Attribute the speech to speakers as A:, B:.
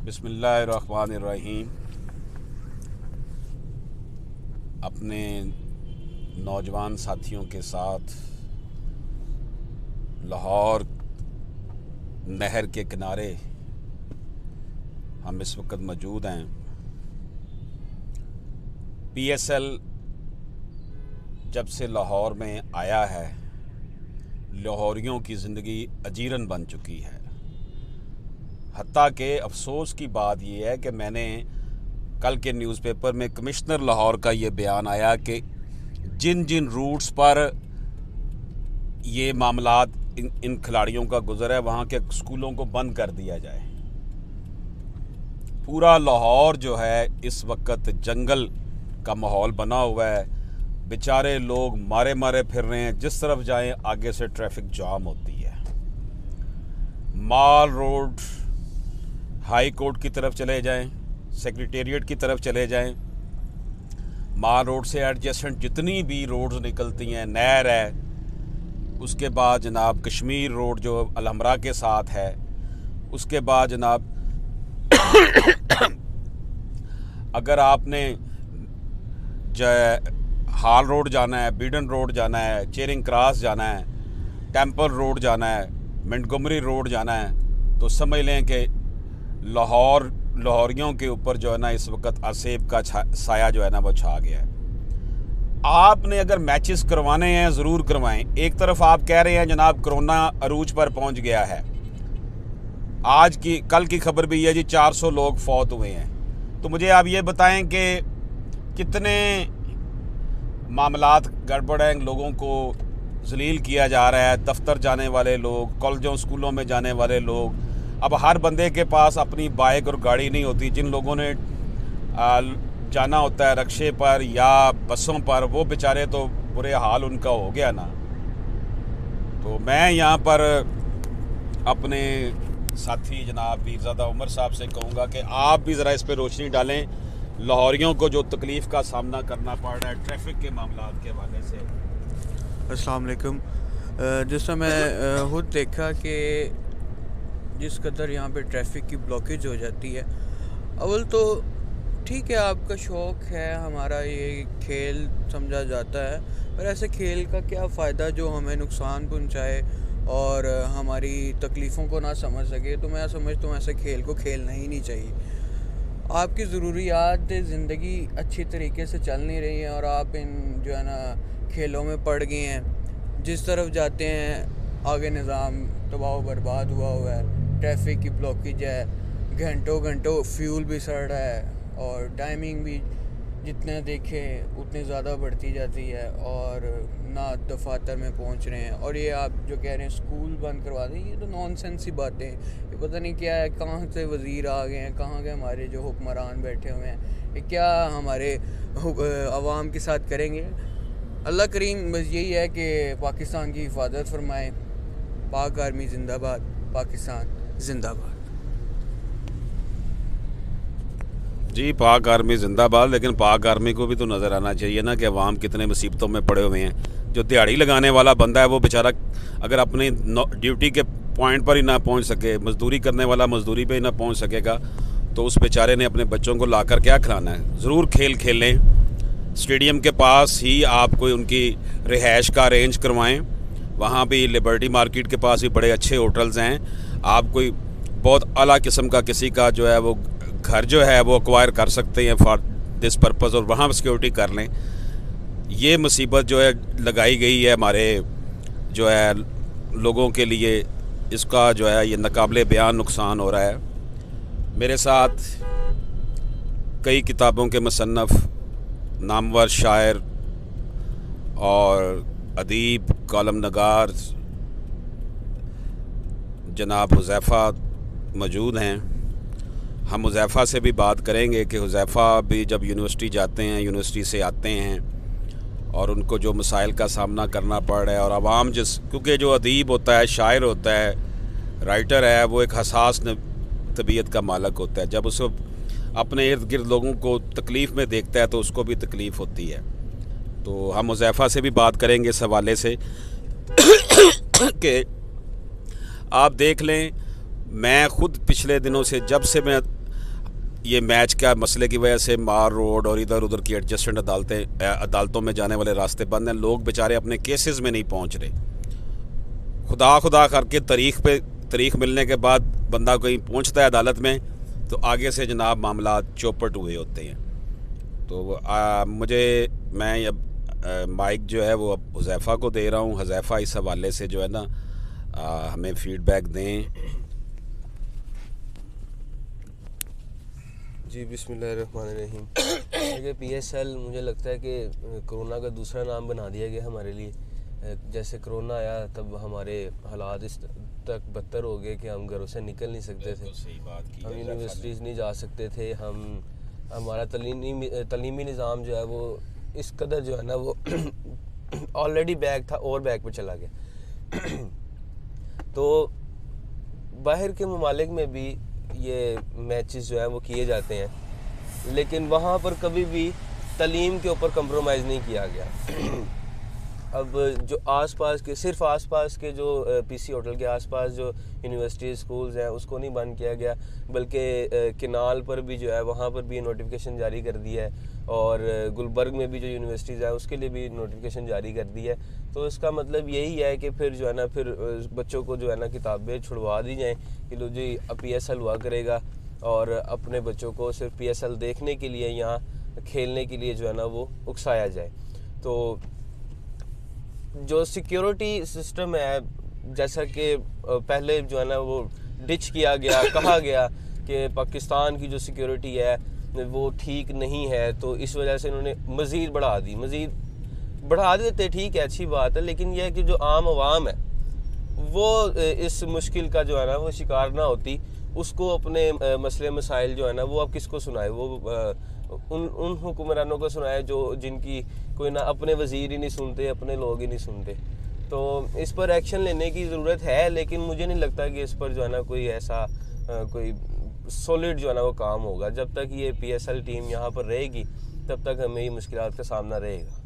A: बिस्मिल्लाहिर्रहमानिर्रहीम। अपने नौजवान साथियों के साथ लाहौर नहर के किनारे हम इस वक्त मौजूद हैं। PSL जब से लाहौर में आया है, लाहौरियों की ज़िंदगी अजीरन बन चुकी है। हत्ता के अफसोस की बात यह है कि मैंने कल के न्यूज़पेपर में कमिश्नर लाहौर का ये बयान आया कि जिन जिन रूट्स पर ये मामलात इन खिलाड़ियों का गुजर है, वहाँ के स्कूलों को बंद कर दिया जाए। पूरा लाहौर जो है इस वक्त जंगल का माहौल बना हुआ है। बेचारे लोग मारे मारे फिर रहे हैं, जिस तरफ जाएं आगे से ट्रैफिक जाम होती है। माल रोड हाई कोर्ट की तरफ चले जाएं, सेक्रेटेरिएट की तरफ चले जाएं, माल रोड से एडजेसेंट जितनी भी रोड्स निकलती हैं, नहर है, उसके बाद जनाब कश्मीर रोड जो अलहमरा के साथ है, उसके बाद जनाब अगर आपने हाल रोड जाना है, बीडन रोड जाना है, चेरिंग क्रॉस जाना है, टेम्पल रोड जाना है, मंटगोमरी रोड जाना है, तो समझ लें कि लाहौरियों के ऊपर जो है ना इस वक्त आसेब का साया जो है ना वो छा गया है। आपने अगर मैचेस करवाने हैं ज़रूर करवाएं। एक तरफ आप कह रहे हैं जनाब कोरोना अरूज पर पहुंच गया है, कल की खबर भी है जी 400 लोग फौत हुए हैं। तो मुझे आप ये बताएं कि कितने मामलात गड़बड़ हैं, लोगों को जलील किया जा रहा है। दफ्तर जाने वाले लोग, कॉलेजों स्कूलों में जाने वाले लोग, अब हर बंदे के पास अपनी बाइक और गाड़ी नहीं होती। जिन लोगों ने जाना होता है रिक्शे पर या बसों पर, वो बेचारे तो बुरे हाल उनका हो गया ना। तो मैं यहाँ पर अपने साथी जनाब वीरज़ादा उमर साहब से कहूँगा कि आप भी ज़रा इस पर रोशनी डालें, लाहौरियों को जो तकलीफ़ का सामना करना पड़ रहा है ट्रैफिक के मामलात के हवाले से।
B: अस्सलाम वालेकुम। जिस समय खुद देखा कि जिस कदर यहाँ पे ट्रैफिक की ब्लॉकेज हो जाती है, अव्वल तो ठीक है आपका शौक़ है, हमारा ये खेल समझा जाता है, पर ऐसे खेल का क्या फ़ायदा जो हमें नुकसान पहुँचाए और हमारी तकलीफ़ों को ना समझ सके। तो मैं समझता हूँ ऐसे खेल को खेलना ही नहीं चाहिए। आपकी ज़रूरियात ज़िंदगी अच्छी तरीके से चल नहीं रही हैं और आप इन जो है ना खेलों में पड़ गए हैं। जिस तरफ जाते हैं आगे निज़ाम तबाह बर्बाद हुआ है, ट्रैफिक की ब्लॉकेज है, घंटों घंटों फ्यूल भी सड़ रहा है और टाइमिंग भी जितने देखें उतनी ज़्यादा बढ़ती जाती है और ना दफातर में पहुंच रहे हैं। और ये आप जो कह रहे हैं स्कूल बंद करवा दें, ये तो नॉनसेंस ही बातें हैं। ये पता नहीं क्या है, कहाँ से वज़ीर आ गए हैं, कहाँ के हमारे जो हुक्मरान बैठे हुए हैं, ये क्या हमारे अवाम के साथ करेंगे। अल्लाह करीम बस यही है कि पाकिस्तान की हिफाजत फरमाए। पाक आर्मी जिंदाबाद, पाकिस्तान जिंदाबाद।
A: जी, पाक आर्मी ज़िंदाबाद। लेकिन पाक आर्मी को भी तो नज़र आना चाहिए ना कि अवाम कितने मुसीबतों में पड़े हुए हैं। जो दिहाड़ी लगाने वाला बंदा है वो बेचारा अगर अपनी ड्यूटी के पॉइंट पर ही ना पहुंच सके, मज़दूरी करने वाला मज़दूरी पे ही ना पहुंच सकेगा, तो उस बेचारे ने अपने बच्चों को लाकर क्या खिलाना है। ज़रूर खेल खेलें, स्टेडियम के पास ही आप कोई उनकी रिहाइश का अरेंज करवाएँ। वहाँ भी लिबर्टी मार्केट के पास भी बड़े अच्छे होटल्स हैं। आप कोई बहुत आला किस्म का किसी का जो है वो घर जो है वो एक्वायर कर सकते हैं फॉर दिस पर्पज़, और वहाँ सिक्योरिटी कर लें। ये मुसीबत जो है लगाई गई है हमारे जो है लोगों के लिए, इसका जो है ये नाकाबिले बयान नुकसान हो रहा है। मेरे साथ कई किताबों के मुसन्नफ़, नामवर शायर और अदीब, कॉलम नगार जनाब हुज़ैफ़ा मौजूद हैं। हम हुज़ैफ़ा से भी बात करेंगे कि हुज़ैफ़ा भी जब यूनिवर्सिटी जाते हैं, यूनिवर्सिटी से आते हैं और उनको जो मसाइल का सामना करना पड़ रहा है, और आवाम क्योंकि जो अदीब होता है, शायर होता है, राइटर है, वो एक हसास तबीयत का मालक होता है। जब उसे अपने इर्द गिर्द लोगों को तकलीफ़ में देखता है तो उसको भी तकलीफ़ होती है। तो हम हुज़ैफ़ा से भी बात करेंगे इस हवाले से कि आप देख लें, मैं ख़ुद पिछले दिनों से जब से मैं ये मैच का मसले की वजह से मार रोड और इधर उधर की एडजस्टेंट अदालतों में जाने वाले रास्ते बंद हैं। लोग बेचारे अपने केसेस में नहीं पहुंच रहे। खुदा खुदा करके तारीख मिलने के बाद बंदा कहीं पहुंचता है अदालत में तो आगे से जनाब मामला चौपट हुए होते हैं। तो मैं अब माइक जो है वो अब हुज़ैफ़ा को दे रहा हूँ। हुज़ैफ़ा इस हवाले से जो है ना हमें फ़ीडबैक दें।
C: जी बिस्मिल्लाहिर्रहमानिर्रहीम। देखिए PSL मुझे लगता है कि कोरोना का दूसरा नाम बना दिया गया हमारे लिए। जैसे कोरोना आया तब हमारे हालात इस तक बदतर हो गए कि हम घरों से निकल नहीं सकते थे, हम यूनिवर्सिटीज़ नहीं जा सकते थे, हमारा तलीमी निज़ाम जो है वो इस कदर जो है ना वो ऑलरेडी बैक था और बैक पे चला गया। तो बाहर के ममालिक में भी ये मैचेस जो है वो किए जाते हैं, लेकिन वहाँ पर कभी भी तालीम के ऊपर कंप्रोमाइज़ नहीं किया गया। अब जो आसपास के जो PC होटल के आसपास जो यूनिवर्सिटी स्कूल्स हैं उसको नहीं बंद किया गया, बल्कि किनाल पर भी जो है वहाँ पर भी नोटिफिकेशन जारी कर दिया है, और गुलबर्ग में भी जो यूनिवर्सिटीज़ है उसके लिए भी नोटिफिकेशन जारी कर दी है। तो इसका मतलब यही है कि फिर जो है ना फिर बच्चों को जो है ना किताबें छुड़वा दी जाएँ कि लो जी PSL हुआ करेगा, और अपने बच्चों को सिर्फ PSL देखने के लिए यहाँ खेलने के लिए जो है ना वो उकसाया जाए। तो जो सिक्योरिटी सिस्टम है, जैसा कि पहले जो है ना वो डिच किया गया, कहा गया कि पाकिस्तान की जो सिक्योरिटी है वो ठीक नहीं है, तो इस वजह से इन्होंने मज़ीद बढ़ा देते, ठीक है, अच्छी बात है, लेकिन यह है कि जो आम आवाम है वो इस मुश्किल का जो है ना वो शिकार ना होती, उसको अपने मसले मसाइल जो है ना वो अब किसको सुनाए, वो उन हुक्मरानों को सुनाए जिनकी कोई ना अपने वज़ीर ही नहीं सुनते, अपने लोग ही नहीं सुनते। तो इस पर एक्शन लेने की ज़रूरत है, लेकिन मुझे नहीं लगता कि इस पर जो है ना कोई ऐसा कोई सॉलिड जो है ना वो काम होगा। जब तक ये PSL टीम यहाँ पर रहेगी तब तक हमें ये मुश्किलात का सामना रहेगा।